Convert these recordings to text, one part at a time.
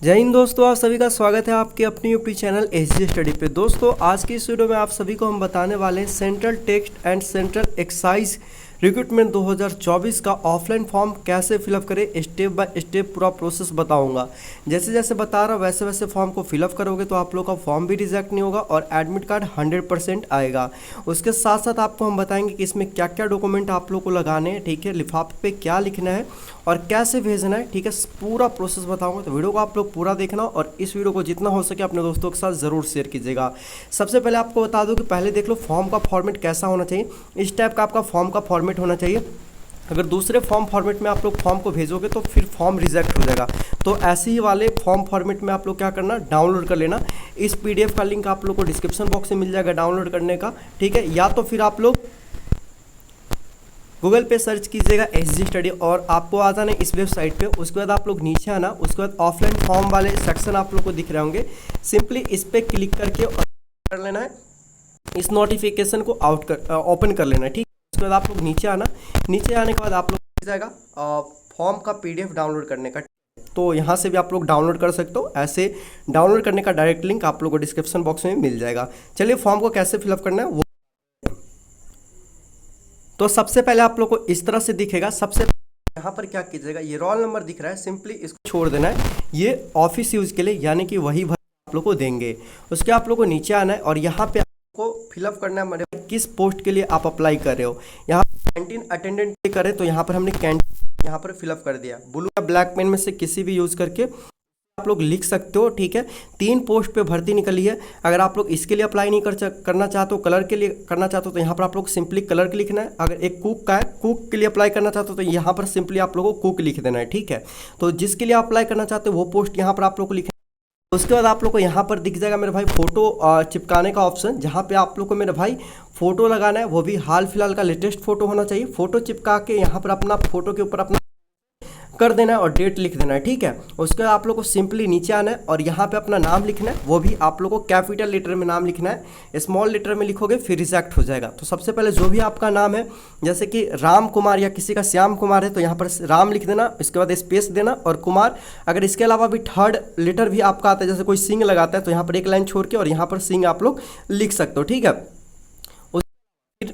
जय हिंद दोस्तों, आप सभी का स्वागत है आपके अपनी यूट्यूब चैनल एसजी स्टडी पे। दोस्तों आज की इस वीडियो में आप सभी को हम बताने वाले हैं central text and central excise recruitment 2024 का ऑफलाइन फॉर्म कैसे फिलअप करें, स्टेप बाय स्टेप पूरा प्रोसेस बताऊंगा। जैसे जैसे बता रहा हूँ वैसे वैसे फॉर्म को फिलअप करोगे तो आप लोग का फॉर्म भी रिजेक्ट नहीं होगा और एडमिट कार्ड 100% आएगा। उसके साथ साथ आपको हम बताएंगे कि इसमें क्या क्या डॉक्यूमेंट आप लोग को लगाने हैं, ठीक है, लिफाफे पे क्या लिखना है और कैसे भेजना है, ठीक है, पूरा प्रोसेस बताऊंगा। तो वीडियो को आप लोग पूरा देखना और इस वीडियो को जितना हो सके अपने दोस्तों के साथ ज़रूर शेयर कीजिएगा। सबसे पहले आपको बता दूं कि पहले देख लो फॉर्म का फॉर्मेट कैसा होना चाहिए। इस टाइप का आपका फॉर्म का फॉर्मेट होना चाहिए। अगर दूसरे फॉर्म फॉर्मेट में आप लोग फॉर्म को भेजोगे तो फिर फॉर्म रिजेक्ट हो जाएगा। तो ऐसे ही वाले फॉर्म फॉर्मेट में आप लोग क्या करना, डाउनलोड कर लेना। इस पीडीएफ का लिंक आप लोग को डिस्क्रिप्शन बॉक्स में मिल जाएगा डाउनलोड करने का, ठीक है। या तो फिर आप लोग गूगल पे सर्च कीजिएगा एसजी स्टडी और आपको आ जाना इस वेबसाइट पे। उसके बाद आप लोग नीचे आना, उसके बाद ऑफलाइन फॉर्म वाले सेक्शन आप लोग को दिख रहे होंगे, सिंपली इस पर क्लिक करके कर लेना है। इस नोटिफिकेशन को ओपन कर लेना है, ठीक है। उसके बाद आप लोग नीचे आना, नीचे आने के बाद आप लोग जाएगा फॉर्म का पीडीएफ डाउनलोड करने का। तो यहाँ से भी आप लोग डाउनलोड कर सकते हो। ऐसे डाउनलोड करने का डायरेक्ट लिंक आप लोग को डिस्क्रिप्शन बॉक्स में मिल जाएगा। चलिए फॉर्म को कैसे फिलअप करना है वो। तो सबसे पहले आप लोग को इस तरह से दिखेगा। सबसे यहाँ पर क्या कीजिएगा, ये रोल नंबर दिख रहा है, सिंपली इसको छोड़ देना है। ये ऑफिस यूज के लिए यानी कि वही भर आप लोग को देंगे। उसके आप लोग को नीचे आना है और यहाँ पे आपको फिलअप करना है मेरे किस पोस्ट के लिए आप अप्लाई कर रहे हो। यहाँ कैंटीन अटेंडेंट करें तो यहाँ पर हमने कैंटीन यहाँ पर फिलअप कर दिया। ब्लू या ब्लैक पेन में से किसी भी यूज करके आप लोग लिख सकते हो, ठीक है। 3 पोस्ट पे भर्ती निकली है। अगर आप लोग इसके लिए अप्लाई नहीं करना चाहते हो, कलर के लिए करना चाहते हो तो यहाँ पर आप लोग सिंपली कलर के लिखना है। अगर एक कुक का है, कुक के लिए अप्लाई करना चाहते हो तो यहाँ पर सिंपली आप लोगों को कुक लिख देना है, ठीक है। तो जिसके लिए अप्लाई करना चाहते हो वो पोस्ट यहाँ पर आप लोग को लिखना है। उसके बाद आप लोग को यहाँ पर दिख जाएगा मेरे भाई फोटो चिपकाने का ऑप्शन, जहाँ पे आप लोग को मेरे भाई फोटो लगाना है, वो भी हाल फिलहाल का लेटेस्ट फोटो होना चाहिए। फोटो चिपका के यहाँ पर अपना फोटो के ऊपर अपना कर देना है और डेट लिख देना है, ठीक है। उसके बाद आप लोग को सिंपली नीचे आना है और यहाँ पे अपना नाम लिखना है, वो भी आप लोग को कैपिटल लेटर में नाम लिखना है। स्मॉल लेटर में लिखोगे फिर रिजेक्ट हो जाएगा। तो सबसे पहले जो भी आपका नाम है, जैसे कि राम कुमार या किसी का श्याम कुमार है तो यहाँ पर राम लिख देना, इसके बाद स्पेस देना और कुमार। अगर इसके अलावा भी थर्ड लेटर भी आपका आता है, जैसे कोई सिंह लगाता है तो यहाँ पर एक लाइन छोड़ के और यहाँ पर सिंह आप लोग लिख सकते हो, ठीक है।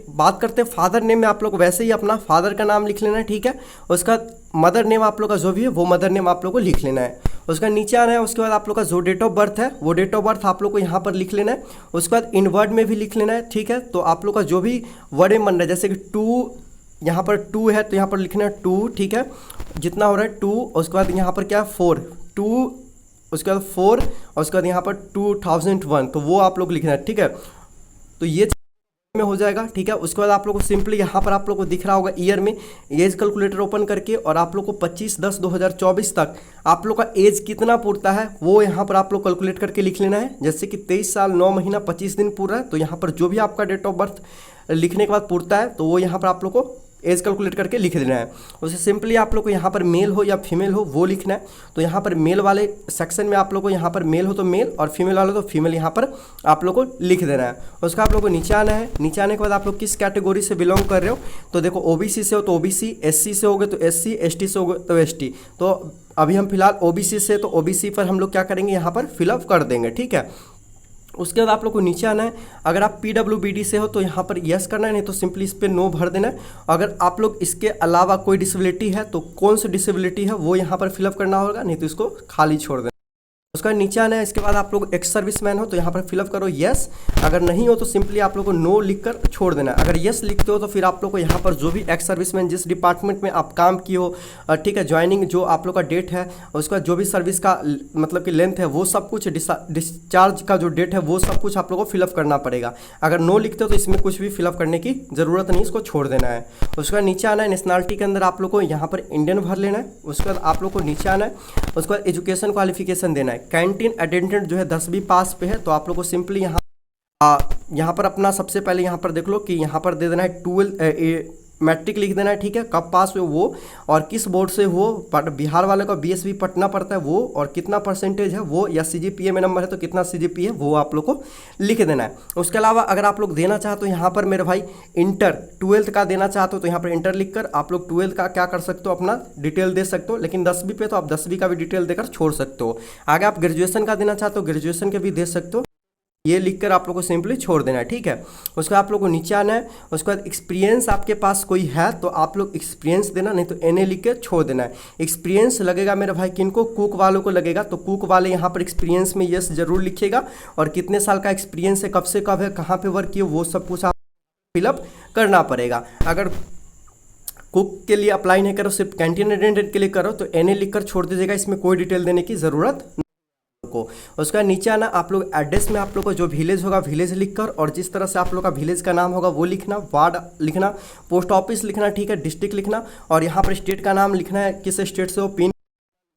बात करते हैं फादर नेम में, आप लोग वैसे ही अपना फादर का नाम लिख लेना है, ठीक है। उसका मदर नेम आप लोग का जो भी है वो मदर नेम आप लोग को लिख लेना है। उसका नीचे आना है। उसके बाद आप लोग का जो डेट ऑफ बर्थ है वो डेट ऑफ बर्थ आप लोग को यहाँ पर लिख लेना है। उसके बाद इन वर्ड में भी लिख लेना है, ठीक है। तो आप लोग का जो भी वर्ड में बन रहा है, जैसे कि 2 यहाँ पर 2 है तो यहाँ पर लिखना है 2, ठीक है, जितना हो रहा है 2। उसके बाद यहाँ पर क्या है 4, 2, उसके बाद 4 और उसके बाद यहाँ पर 2001 तो वो आप लोग लिखना है, ठीक है। तो ये में हो जाएगा, ठीक है। उसके बाद आप लोग को सिंपली यहाँ पर आप लोग को दिख रहा होगा ईयर में एज कैलकुलेटर ओपन करके और आप लोग को 25/10/2024 तक आप लोग का एज कितना पूरता है वो यहाँ पर आप लोग कैलकुलेट करके लिख लेना है। जैसे कि 23 साल 9 महीना 25 दिन पूरा है तो यहाँ पर जो भी आपका डेट ऑफ बर्थ लिखने के बाद पूरता है तो वो यहाँ पर आप लोग को एज कैलकुलेट करके लिख देना है। उसे सिंपली आप लोग को यहाँ पर मेल हो या फीमेल हो वो लिखना है। तो यहाँ पर मेल वाले सेक्शन में आप लोग को यहाँ पर मेल हो तो मेल और फीमेल वाले तो फीमेल यहाँ पर आप लोग को लिख देना है। उसका आप लोग को नीचे आना है। नीचे आने के बाद आप लोग किस कैटेगरी से बिलोंग कर रहे हो, तो देखो ओबीसी से हो तो ओबीसी, एससी से होगे तो एससी, एसटी से होगे तो एसटी। तो अभी हम फिलहाल ओबीसी से, तो ओबीसी पर हम लोग क्या करेंगे यहाँ पर फिलअप कर देंगे, ठीक है। उसके बाद आप लोग को नीचे आना है। अगर आप पीडब्ल्यूबीडी से हो तो यहाँ पर यस करना है, नहीं तो सिंपली इस पर नो भर देना है। अगर आप लोग इसके अलावा कोई डिसेबिलिटी है तो कौन सी डिसेबिलिटी है वो यहाँ पर फिलअप करना होगा, नहीं तो इसको खाली छोड़ देना। उसका नीचे आना है। इसके बाद आप लोग एक्स सर्विसमैन हो तो यहाँ पर फिलअप करो यस। अगर नहीं हो तो सिंपली आप लोग को नो लिखकर छोड़ देना है। अगर यस लिखते हो तो फिर आप लोग को यहाँ पर जो भी एक्स सर्विसमैन जिस डिपार्टमेंट में आप काम किए हो, ठीक है, ज्वाइनिंग जो आप लोग का डेट है, उसके बाद जो भी सर्विस का मतलब कि लेंथ है वो सब कुछ, डिस्चार्ज का जो डेट है वो सब कुछ आप लोग को फिलअप करना पड़ेगा। अगर नो लिखते हो तो इसमें कुछ भी फिलअप करने की ज़रूरत नहीं, इसको छोड़ देना है। उसका नीचे आना है। नेशनलिटी के अंदर आप लोग को यहाँ पर इंडियन भर लेना है। उसके बाद आप लोग को नीचे आना है। उसके बाद एजुकेशन क्वालिफिकेशन देना है। कैंटीन अटेंडेंट जो है 10वीं पास पे है तो आप लोग को सिंपली यहाँ पर अपना सबसे पहले यहाँ पर देख लो कि यहाँ पर दे देना है मैट्रिक लिख देना है, ठीक है, कब पास हुए वो, और किस बोर्ड से हो, बिहार वाले का बीएसवी पटना पड़ता है वो, और कितना परसेंटेज है वो, या सीजीपीए में नंबर है तो कितना सीजीपीए है वो आप लोग को लिख देना है। उसके अलावा अगर आप लोग देना चाहते हो यहाँ पर मेरे भाई इंटर 12th का देना चाहते हो तो यहाँ पर इंटर लिख कर आप लोग 12th का क्या कर सकते हो, अपना डिटेल दे सकते हो, लेकिन 10वीं पे तो आप 10वीं का भी डिटेल देकर छोड़ सकते हो। आगे आप ग्रेजुएशन का देना चाहते हो ग्रेजुएशन के भी दे सकते हो, ये लिखकर आप लोग को सिंपली छोड़ देना है, ठीक है। उसके बाद आप लोग को नीचे आना है, उसके बाद एक्सपीरियंस आपके पास कोई है तो आप लोग एक्सपीरियंस देना, नहीं तो एनए लिख के छोड़ देना है। एक्सपीरियंस लगेगा मेरे भाई किनको, कुक वालों को लगेगा, तो कुक वाले यहाँ पर एक्सपीरियंस में यस जरूर लिखिएगा, और कितने साल का एक्सपीरियंस है, कब से कब है, कहाँ पे वर्क किए, वो सब कुछ आप फिलअप करना पड़ेगा। अगर कुक के लिए अप्लाई नहीं करो, सिर्फ कैंटीन अटेंडेंट के लिए करो तो एनए लिखकर छोड़ दीजिएगा, इसमें कोई डिटेल देने की ज़रूरत को। उसका नीचे आना, आप लोग एड्रेस में आप लोग को जो विलेज होगा विलेज लिखकर, और जिस तरह से आप लोग का विलेज का नाम होगा वो लिखना, वार्ड लिखना, पोस्ट ऑफिस लिखना, ठीक है, डिस्ट्रिक्ट लिखना, और यहाँ पर स्टेट का नाम लिखना है, किस स्टेट से हो, पिन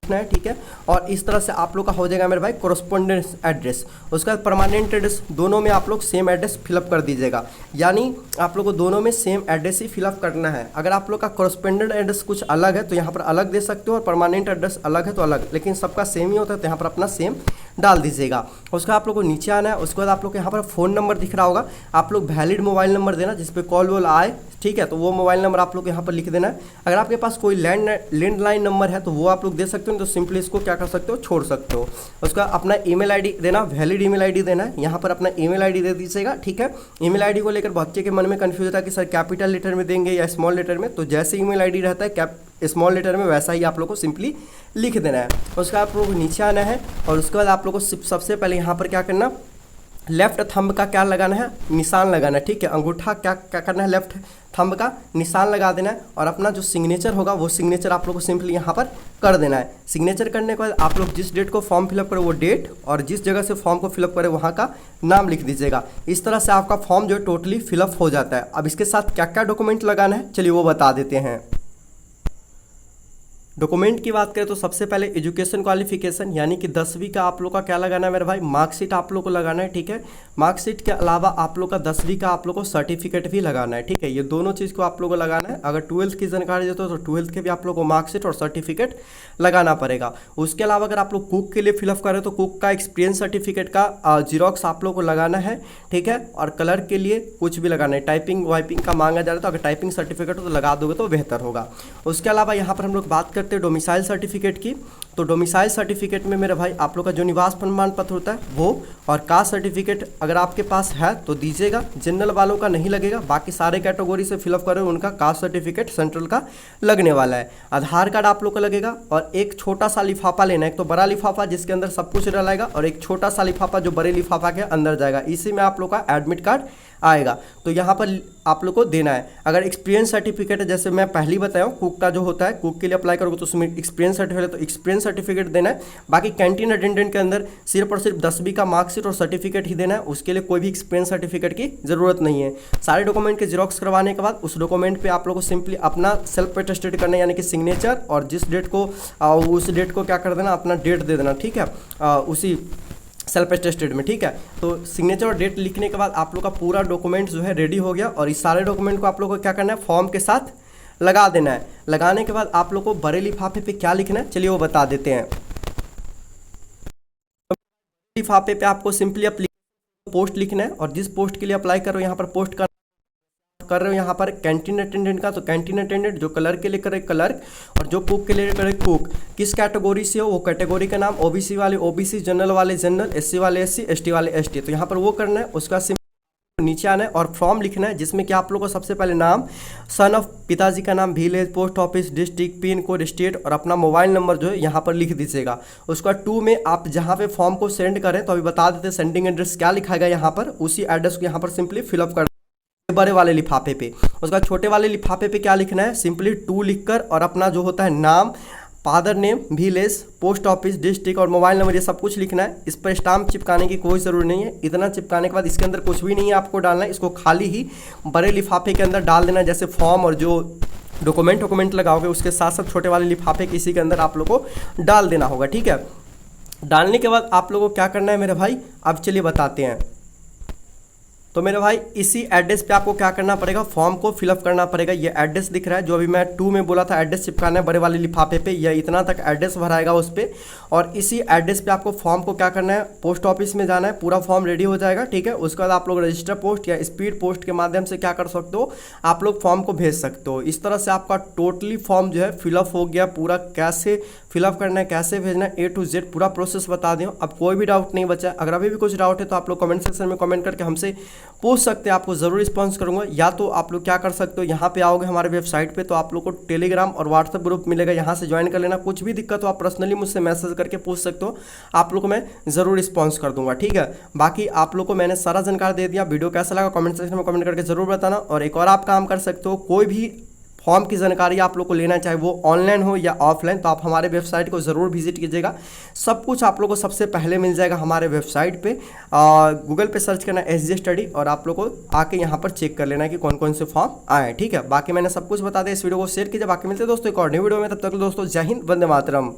लिखना है, ठीक है। और इस तरह से आप लोग का हो जाएगा मेरे भाई कोरस्पोंडेंस एड्रेस। उसका परमानेंट एड्रेस दोनों में आप लोग सेम एड्रेस फिलअप कर दीजिएगा, यानी आप लोग को दोनों में सेम एड्रेस ही फिलअप करना है। अगर आप लोग का कोरस्पोंडेंट एड्रेस कुछ अलग है तो यहाँ पर अलग दे सकते हो, और परमानेंट एड्रेस अलग है तो अलग, लेकिन सबका सेम ही होता है तो यहाँ पर अपना सेम डाल दीजिएगा। उसका आप लोग को नीचे आना है, उसके बाद आप लोग को यहाँ पर फ़ोन नंबर दिख रहा होगा, आप लोग वैलिड मोबाइल नंबर देना जिस पे कॉल वॉल आए, ठीक है, तो वो मोबाइल नंबर आप लोग यहाँ पर लिख देना है। अगर आपके पास कोई लैंडलाइन नंबर है तो वो आप लोग दे सकते हो, तो सिंपली इसको क्या कर सकते हो, छोड़ सकते हो। उसका अपना ईमेल आईडी देना, वैलिड ईमेल आईडी देना है, यहाँ पर अपना ईमेल आईडी दे दीजिएगा, ठीक है। ईमेल आईडी को लेकर बच्चे के मन में कन्फ्यूज होता है कि सर कैपिटल लेटर में देंगे या स्मॉल लेटर में, तो जैसे ईमेल आईडी रहता है स्मॉल लेटर में वैसा ही आप लोग को सिंपली लिख देना है। उसका आप लोग को नीचे आना है, और उसके बाद आप लोग को सबसे पहले यहाँ पर क्या करना, लेफ्ट थंब का क्या लगाना है, निशान लगाना है, ठीक है, अंगूठा क्या करना है, लेफ्ट थंब का निशान लगा देना है, और अपना जो सिग्नेचर होगा वो सिग्नेचर आप लोग को सिंपली यहाँ पर कर देना है। सिग्नेचर करने के बाद आप लोग जिस डेट को फॉर्म फिलअप करो वो डेट, और जिस जगह से फॉर्म को फिलअप करें वहाँ का नाम लिख दीजिएगा। इस तरह से आपका फॉर्म जो है टोटली फिलअप हो जाता है। अब इसके साथ क्या क्या डॉक्यूमेंट लगाना है चलिए वो बता देते हैं। डॉक्यूमेंट की बात करें तो सबसे पहले एजुकेशन क्वालिफिकेशन, यानी कि 10वीं का आप लोग का क्या लगाना है मेरे भाई, मार्कशीट आप लोग को लगाना है, ठीक है। मार्कशीट के अलावा आप लोग का 10वीं का आप लोग को सर्टिफिकेट भी लगाना है, ठीक है, ये दोनों चीज़ को आप लोग को लगाना है। अगर 12th की जानकारी देते हो तो 12th के भी आप लोग को मार्कशीट और सर्टिफिकेट लगाना पड़ेगा। उसके अलावा अगर आप लोग कुक के लिए फिलअप करें तो कुक का एक्सपीरियंस सर्टिफिकेट का जीरोक्स आप लोग को लगाना है, ठीक है। और कलर के लिए कुछ भी लगाना है, टाइपिंग वाइपिंग का मांगा जा रहा है तो अगर टाइपिंग सर्टिफिकेट हो तो लगा दोगे तो बेहतर होगा। उसके अलावा यहाँ पर हम लोग बात करते हैं डोमिसाइल सर्टिफिकेट की, तो डोमिसाइल सर्टिफिकेट में मेरे भाई आप लोग का जो निवास प्रमाण पत्र होता है वो, और कास्ट सर्टिफिकेट अगर आपके पास है तो दीजिएगा, जनरल वालों का नहीं लगेगा, बाकी सारे कैटेगरी से फिलअप करें उनका कास्ट सर्टिफिकेट सेंट्रल का लगने वाला है। आधार कार्ड आप लोग का लगेगा, और एक छोटा सा लिफाफा लेना है, एक तो बड़ा लिफाफा जिसके अंदर सब कुछ डालेगा, और एक छोटा सा लिफाफा जो बड़े लिफाफा के अंदर जाएगा, इसी में आप लोग का एडमिट कार्ड आएगा, तो यहाँ पर आप लोग को देना है। अगर एक्सपीरियंस सर्टिफिकेट है, जैसे मैं पहले ही बताया हूँ कुक का जो होता है, कुक के लिए अप्लाई करोगे तो उसमें एक्सपीरियंस सर्टिफिकेट तो एक्सपीरियंस सर्टिफिकेट देना है। बाकी कैंटीन अटेंडेंट के अंदर सिर्फ और सिर्फ 10वीं का मार्कशीट और सर्टिफिकेट ही देना है, उसके लिए कोई भी एक्सपीरियंस सर्टिफिकेट की जरूरत नहीं है। सारे डॉक्यूमेंट के जीरोक्स करवाने के बाद उस डॉक्यूमेंट पे आप लोग को सिंपली अपना सेल्फ अटेस्टेड करना है, यानी कि सिग्नेचर, और जिस डेट को उस डेट को क्या कर देना, अपना डेट दे देना, ठीक है, उसी सेल्फ अटेस्टेड में, ठीक है। तो सिग्नेचर और डेट लिखने के बाद आप लोग का पूरा डॉक्यूमेंट जो है रेडी हो गया, और इस सारे डॉक्यूमेंट को आप लोग को क्या करना है, फॉर्म के साथ लगा देना है। लगाने के बाद आप लोग को बड़े लिफाफे पे क्या लिखना है चलिए वो बता देते हैं। लिफाफे पे आपको सिंपली पोस्ट लिखना है, और जिस पोस्ट के लिए अप्लाई करो यहाँ पर पोस्ट कर रहे हो यहाँ पर कैंटीन अटेंडेंट का, तो कैंटीन अटेंडेंट, जो क्लर्क के लिए करे क्लर्क, और जो कुक के लिए करे कुक। किस कैटेगरी से हो वो कैटेगरी का नाम, ओबीसी वाले ओबीसी, जनरल वाले जनरल, एससी वाले एससी, एसटी वाले एसटी, तो यहाँ पर वो करना है। उसका नीचे आना है और फॉर्म लिखना है, जिसमें कि आप लोग को सबसे पहले नाम, सन ऑफ पिताजी का नाम, village, post office, district, pin code, state, और अपना मोबाइल नंबर जो है यहाँ पर लिख दीजिएगा। उसका 2 में आप जहाँ पे फॉर्म को सेंड करें तो अभी बता देते हैं सेंडिंग एड्रेस क्या लिखाएगा, यहाँ पर उसी एड्रेस को यहाँ पर सिंपली फिलअप कर बड़े वाले लिफाफे पे। उसका छोटे वाले लिफाफे पे क्या लिखना है, सिंपली 2 लिखकर, और अपना जो होता है नाम, father name, village, post office, district और मोबाइल नंबर, ये सब कुछ लिखना है। इस पर स्टाम्प चिपकाने की कोई ज़रूरत नहीं है। इतना चिपकाने के बाद इसके अंदर कुछ भी नहीं है आपको डालना है, इसको खाली ही बड़े लिफाफे के अंदर डाल देना है। जैसे फॉर्म और जो डॉक्यूमेंट लगाओगे उसके साथ साथ छोटे वाले लिफाफे किसी के अंदर आप लोग को डाल देना होगा, ठीक है। डालने के बाद आप लोगों को क्या करना है मेरे भाई, अब चलिए बताते हैं। तो मेरे भाई इसी एड्रेस पे आपको क्या करना पड़ेगा, फॉर्म को फिलअप करना पड़ेगा। ये एड्रेस दिख रहा है जो अभी मैं 2 में बोला था एड्रेस चिपकाना है बड़े वाले लिफाफे पे, या इतना तक एड्रेस भराएगा उस पर। और इसी एड्रेस पे आपको फॉर्म को क्या करना है, पोस्ट ऑफिस में जाना है, पूरा फॉर्म रेडी हो जाएगा, ठीक है। उसके बाद आप लोग रजिस्टर पोस्ट या स्पीड पोस्ट के माध्यम से क्या कर सकते हो, आप लोग फॉर्म को भेज सकते हो। इस तरह से आपका टोटली फॉर्म जो है फिलअप हो गया पूरा। कैसे फिलअप करना है, कैसे भेजना है, A to Z पूरा प्रोसेस बता दें। अब कोई भी डाउट नहीं बचा। अगर अभी भी कुछ डाउट है तो आप लोग कमेंट सेक्शन में कमेंट करके हमसे पूछ सकते हैं, आपको ज़रूर रिस्पॉन्स करूंगा। या तो आप लोग क्या कर सकते हो, यहाँ पे आओगे हमारे वेबसाइट पे तो आप लोग को टेलीग्राम और व्हाट्सएप ग्रुप मिलेगा, यहाँ से ज्वाइन कर लेना। कुछ भी दिक्कत हो आप पर्सनली मुझसे मैसेज करके पूछ सकते हो, आप लोग को मैं ज़रूर रिस्पॉन्स कर दूंगा, ठीक है। बाकी आप लोग को मैंने सारा जानकारी दे दिया। वीडियो कैसा लगा कमेंट सेक्शन में कमेंट करके ज़रूर बताना। और एक और आप काम कर सकते हो, कोई भी फॉर्म की जानकारी आप लोग को लेना चाहे वो ऑनलाइन हो या ऑफलाइन, तो आप हमारे वेबसाइट को ज़रूर विजिट कीजिएगा। सब कुछ आप लोग को सबसे पहले मिल जाएगा हमारे वेबसाइट पे। गूगल पे सर्च करना SG स्टडी और आप लोग को आके यहाँ पर चेक कर लेना कि कौन कौन से फॉर्म आए, ठीक है। बाकी मैंने सब कुछ बता दिया। इस वीडियो को शेयर कीजिए। बाकी मिलते हैं दोस्तों एक और नई वीडियो में, तब तक दोस्तों जय हिंद, वंदे मातरम।